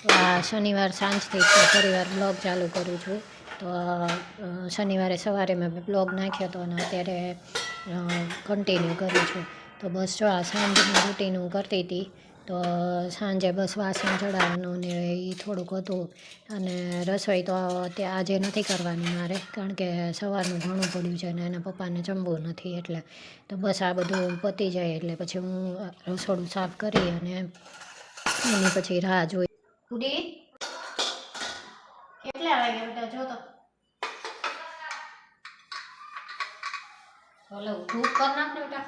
તો આ શનિવાર સાંજથી ફરીવાર બ્લોગ ચાલુ કરું છું. તો શનિવારે સવારે મેં બ્લોગ નાખ્યો હતો અને અત્યારે કન્ટિન્યુ કરું છું. તો બસ જો આ સાંજનું રૂટીન હું કરતી હતી. તો સાંજે બસ વાસણ ચડાવવાનું ને એ થોડુંક હતું અને રસોઈ તો આજે નથી કરવાની મારે, કારણ કે સવારનું ઘણું પડ્યું છે અને એના પપ્પાને જમવું નથી. એટલે તો બસ આ બધું પતી જાય એટલે પછી હું રસોડું સાફ કરી અને એની પછી રાહ જોઈ. ઉડી કેટલા વાગે બેટા જો તો હલો ભૂખ કર નાખ બેટા.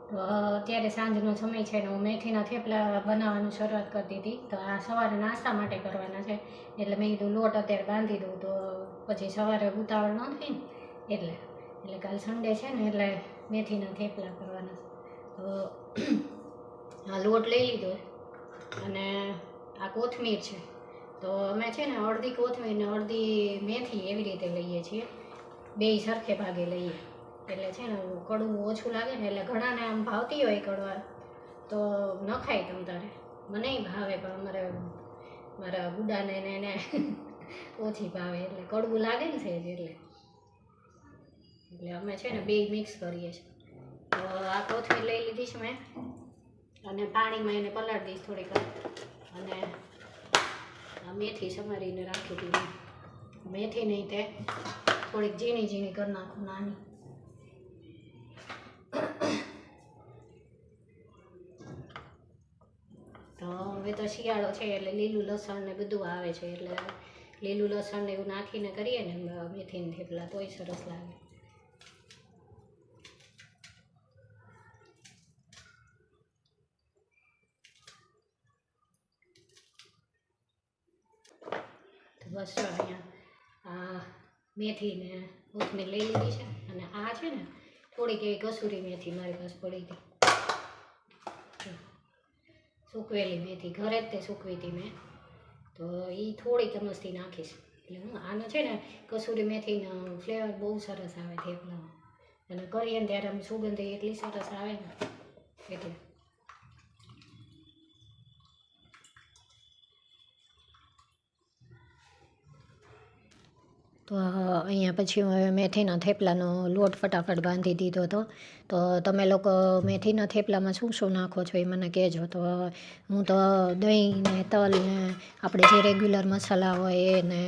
તો અત્યારે સાંજનો સમય છે ને હું મેથીના થેપલા બનાવવાનું શરૂઆત કરતી હતી. તો આ સવારે નાસ્તા માટે કરવાના છે એટલે મેં કીધું લોટ અત્યારે બાંધી દઉં તો પછી સવારે ઉતાવળ ન થાય ને એટલે કાલ સન્ડે છે ને એટલે મેથીના થેપલા કરવાના. તો આ લોટ લઈ લીધો અને આ કોથમીર છે. તો અમે છે ને અડધી કોથમીર ને અડધી મેથી એવી રીતે લઈએ છીએ, બેય સરખે ભાગે લઈએ એટલે છે ને કડવું ઓછું લાગે ને. એટલે ઘણાને આમ ભાવતી હોય કડવા તો ન ખાય તમ તારે, મને ભાવે પણ મારા બુડાને ને એને ઓછી ભાવે એટલે કડવું લાગે ને છે એટલે અમે છે ને બેય મિક્સ કરીએ છીએ. તો આ કોથમીર લઈ લીધી છે મેં અને પાણીમાં એને પલાળી દઈશ થોડીક અને આ મેથી સમારીને રાખી દીધી. મેથી નહીં તે થોડીક ઝીણી ઝીણી કરી નાખું, નાની. તો હવે તો શિયાળો છે એટલે લીલું લસણ ને બધું આવે છે એટલે લીલું લસણ ને એવું નાખીને કરીએ ને મેથીના થેપલા તોય સરસ લાગે. તો બસ અહીંયા આ મેથી ને કોથમીર લઈ લીધી છે અને આ છે ને થોડીક એવી કસૂરી મેથી મારી પાસે પડી હતી, સૂકવેલી મેથી ઘરે જ તે સૂકવી હતી મેં. તો એ થોડી ચમચથી નાખીશ એટલે હું આનો છે ને કસૂરી મેથીનો ફ્લેવર બહુ સરસ આવે થેપલામાં અને કરીએ ને ત્યારે આમ સુગંધ એટલી સરસ આવે ને એટલે. તો અહીંયા પછી મેથીના થેપલાનો લોટ ફટાફટ બાંધી દીધો હતો. તો તમે લોકો મેથીના થેપલામાં શું શું નાખો છો એ મને કહેજો. તો હું તો દહીં ને તલ ને આપણે જે રેગ્યુલર મસાલા હોય એ ને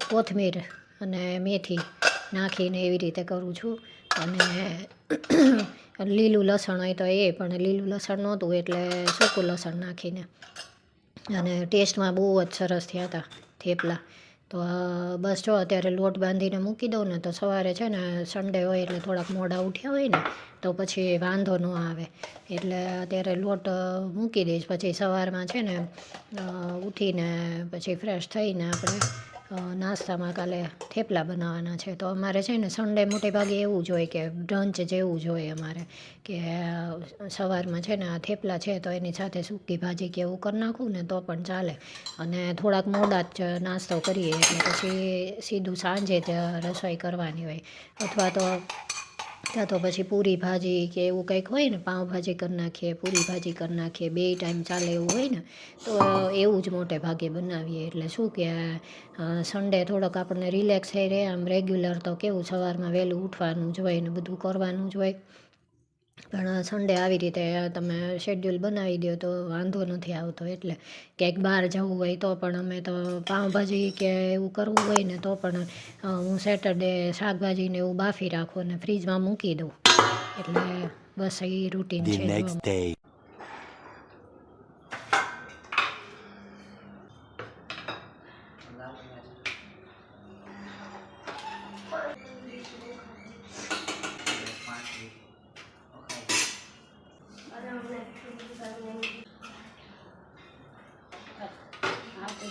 કોથમીર અને મેથી નાખીને એવી રીતે કરું છું. અને લીલું લસણ હોય તો એ પણ લીલું લસણ નહોતું એટલે સૂકું લસણ નાખીને અને ટેસ્ટમાં બહુ જ સરસ થયા હતા થેપલા. તો બસ જો અત્યારે લોટ બાંધીને મૂકી દઉં ને તો સવારે છે ને સન્ડે હોય એટલે થોડાક મોડા ઉઠ્યા હોય ને તો પછી વાંધો ન આવે એટલે અત્યારે લોટ મૂકી દઈશ. પછી સવારમાં છે ને ઉઠીને પછી ફ્રેશ થઈને આપણે નાસ્તામાં કાલે થેપલા બનાવવાના છે. તો અમારે છે ને સન્ડે મોટે ભાગે એવું જ હોય કે બ્રંચ જેવું જ હોય અમારે, કે સવારમાં છે ને આ થેપલા છે તો એની સાથે સૂકી ભાજી કે એવું કરી નાખું ને તો પણ ચાલે. અને થોડાક મોડા જ નાસ્તો કરીએ એટલે પછી સીધું સાંજે જ રસોઈ કરવાની હોય, અથવા તો ત્યાં તો પછી પૂરી ભાજી કે એવું કંઈક હોય ને, પાઉંભાજી કરી નાખીએ, પૂરી ભાજી કરી નાખીએ, બે ટાઈમ ચાલે એવું હોય ને તો એવું જ મોટે ભાગે બનાવીએ. એટલે શું કે સન્ડે થોડોક આપણને રિલેક્સ થઈ રહે. આમ રેગ્યુલર તો કેવું સવારમાં વહેલું ઉઠવાનું જ હોય ને બધું કરવાનું જ હોય, પણ સન્ડે આવી રીતે તમે શેડ્યુલ બનાવી દો તો વાંધો નથી આવતો. એટલે ક્યાંક બહાર જવું હોય તો પણ અમે તો પાઉંભાજી કે એવું કરવું હોય ને તો પણ હું સેટરડે શાકભાજીને એવું બાફી રાખું અને ફ્રીજમાં મૂકી દઉં. એટલે બસ એ રૂટીન છે.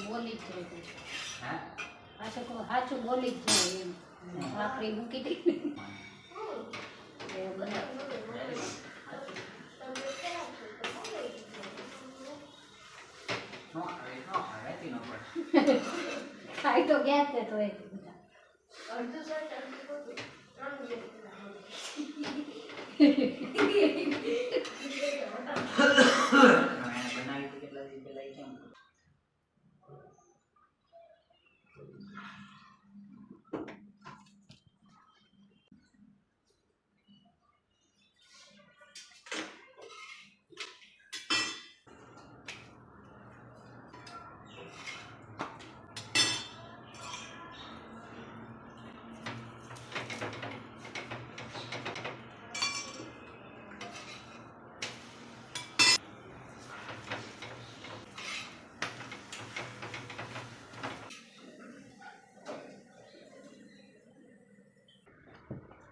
બોલી જ જાય પાછું સાચું બોલી જ જાય એમ. ભાખરી મૂકી દઈ કાંઈ ન પડે. ખાઈ તો ગયા તે તો અડધું શર્ટ અડધું ખોટું. 3 જેટલા. બનાવી તો કેટલા દી પહેલા કેમ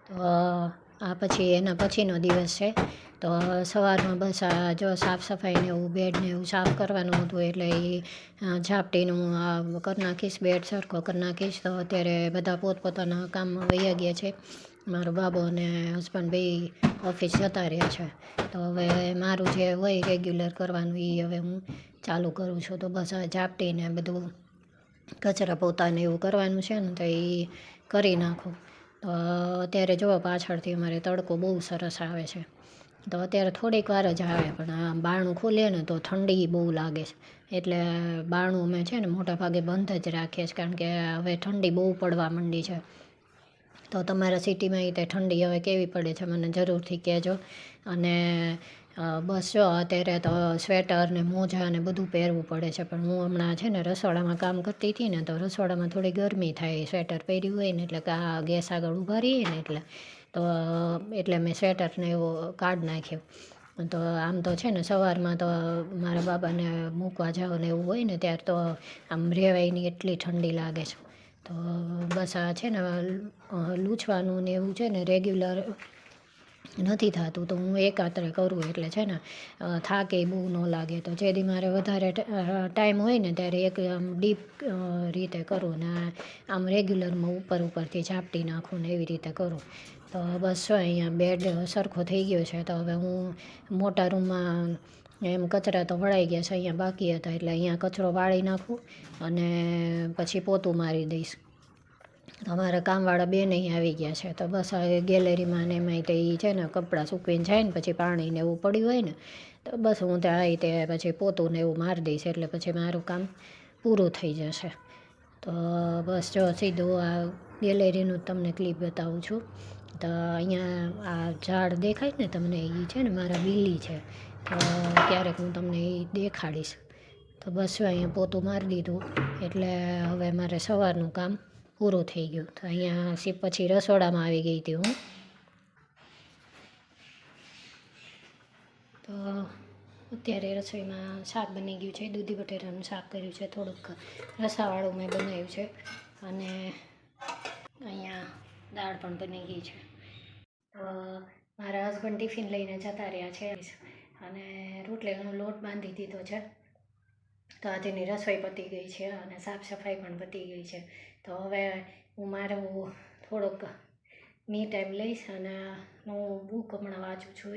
તો આ પછી એના પછીનો દિવસ છે. તો સવારમાં બસ આ જો સાફ સફાઈને એવું બેડને એવું સાફ કરવાનું હતું એટલે એ ઝાપટીનું આ કરી નાખીશ, બેડ સરખો કરી નાખીશ. તો અત્યારે બધા પોતપોતાના કામમાં વહ્યા ગયા છે. મારો બાબો અને હસબન્ડ બે ઓફિસ જતા રહ્યા છે. તો હવે મારું જે હોય રેગ્યુલર કરવાનું એ હવે હું ચાલુ કરું છું. તો બસ આ ઝાપટીને બધું કચરા પોતાને એવું કરવાનું છે ને તો એ કરી નાખું. તો અત્યારે જુઓ પાછળથી અમારે તડકો બહુ સરસ આવે છે. તો અત્યારે થોડીક વાર જ આવે પણ આ બારણું ખોલીએ ને તો ઠંડી બહુ લાગે છે. એટલે બારણું અમે છે ને મોટા ભાગે બંધ જ રાખીએ છીએ કારણ કે હવે ઠંડી બહુ પડવા માંડી છે. તો તમારા સિટીમાં તે ઠંડી હવે કેવી પડે છે મને જરૂરથી કહેજો. અને બસ જો અત્યારે તો સ્વેટર ને મોજા ને બધું પહેરવું પડે છે પણ હું હમણાં છે ને રસોડામાં કામ કરતી હતી ને તો રસોડામાં થોડી ગરમી થાય સ્વેટર પહેર્યું હોય ને એટલે આ ગેસ આગળ ઊભા રહીએ ને એટલે મેં સ્વેટરને એવો કાઢી નાખ્યો. તો આમ તો છે ને સવારમાં તો મારા બાબાને મૂકવા જાઓ ને એવું હોય ને ત્યારે તો આમ રહેવાયની એટલી ઠંડી લાગે છે. તો બસ આ છે ને લૂછવાનું ને એવું છે ને રેગ્યુલર નથી થતું. તો હું એકાત્રે કરું એટલે છે ને થાકે બહુ ન લાગે. તો જેથી મારે વધારે ટાઈમ હોય ને ત્યારે એક આમ ડીપ રીતે કરું ને આમ રેગ્યુલરમાં ઉપરથી ઝાપટી નાખું ને એવી રીતે કરું. તો બસ જો અહીંયા બેડ સરખો થઈ ગયો છે. તો હવે હું મોટા રૂમમાં એમ કચરા તો વળાઈ ગયા છે, અહીંયા બાકી હતા એટલે અહીંયા કચરો વાળી નાખું અને પછી પોતું મારી દઈશ. અમારા કામવાળા બેન અહીં આવી ગયા છે. તો બસ હવે ગેલેરીમાં ને એમાંય તે એ છે ને કપડાં સૂકવીને જાય ને પછી પાણીને એવું પડ્યું હોય ને તો બસ હું ત્યાં આવી તે પછી પોતું ને એવું મારી દઈશ એટલે પછી મારું કામ પૂરું થઈ જશે. તો બસ જો સીધું આ ગેલેરીનું તમને ક્લિપ બતાવું છું. તો અહીંયા આ ઝાડ દેખાય ને તમને એ છે ને મારા બિલ્લી છે. તો ક્યારેક હું તમને એ દેખાડીશ. તો બસ જો અહીંયા પોતું મારી દીધું એટલે હવે મારે સવારનું કામ પૂરું થઈ ગયું. તો અહીંયા પછી રસોડામાં આવી ગઈ હતી હું. તો અત્યારે રસોઈમાં શાક બની ગયું છે, દૂધી બટેટાનું શાક કર્યું છે, થોડુંક રસાવાળું મેં બનાવ્યું છે અને અહીંયા દાળ પણ બની ગઈ છે. તો મારા હસબન્ડ ટિફિન લઈને જતા રહ્યા છે અને રોટલીનો લોટ બાંધી દીધો છે. તો આજની રસોઈ પતી ગઈ છે અને સાફ સફાઈ પણ પતી ગઈ છે. તો હવે હું મારું થોડોક મી ટાઈમ લઈશ અને હું બુક હમણાં વાંચું છું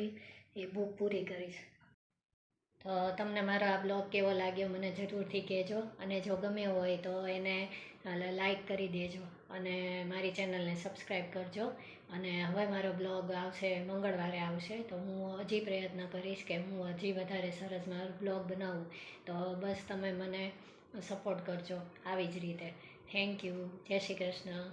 એ બુક પૂરી કરીશ. તો તમને મારો આ બ્લોગ કેવો લાગ્યો મને જરૂરથી કહેજો અને જો ગમ્યો હોય તો એને લાઈક કરી દેજો અને મારી ચેનલને સબસ્ક્રાઈબ કરજો. અને હવે મારો બ્લોગ આવશે મંગળવારે આવશે. તો હું હજી પ્રયત્ન કરીશ કે હું હજી વધારે સરસ મારો બ્લોગ બનાવું. તો બસ તમે મને સપોર્ટ કરજો આવી જ રીતે. Thank you. જય શ્રી કૃષ્ણ.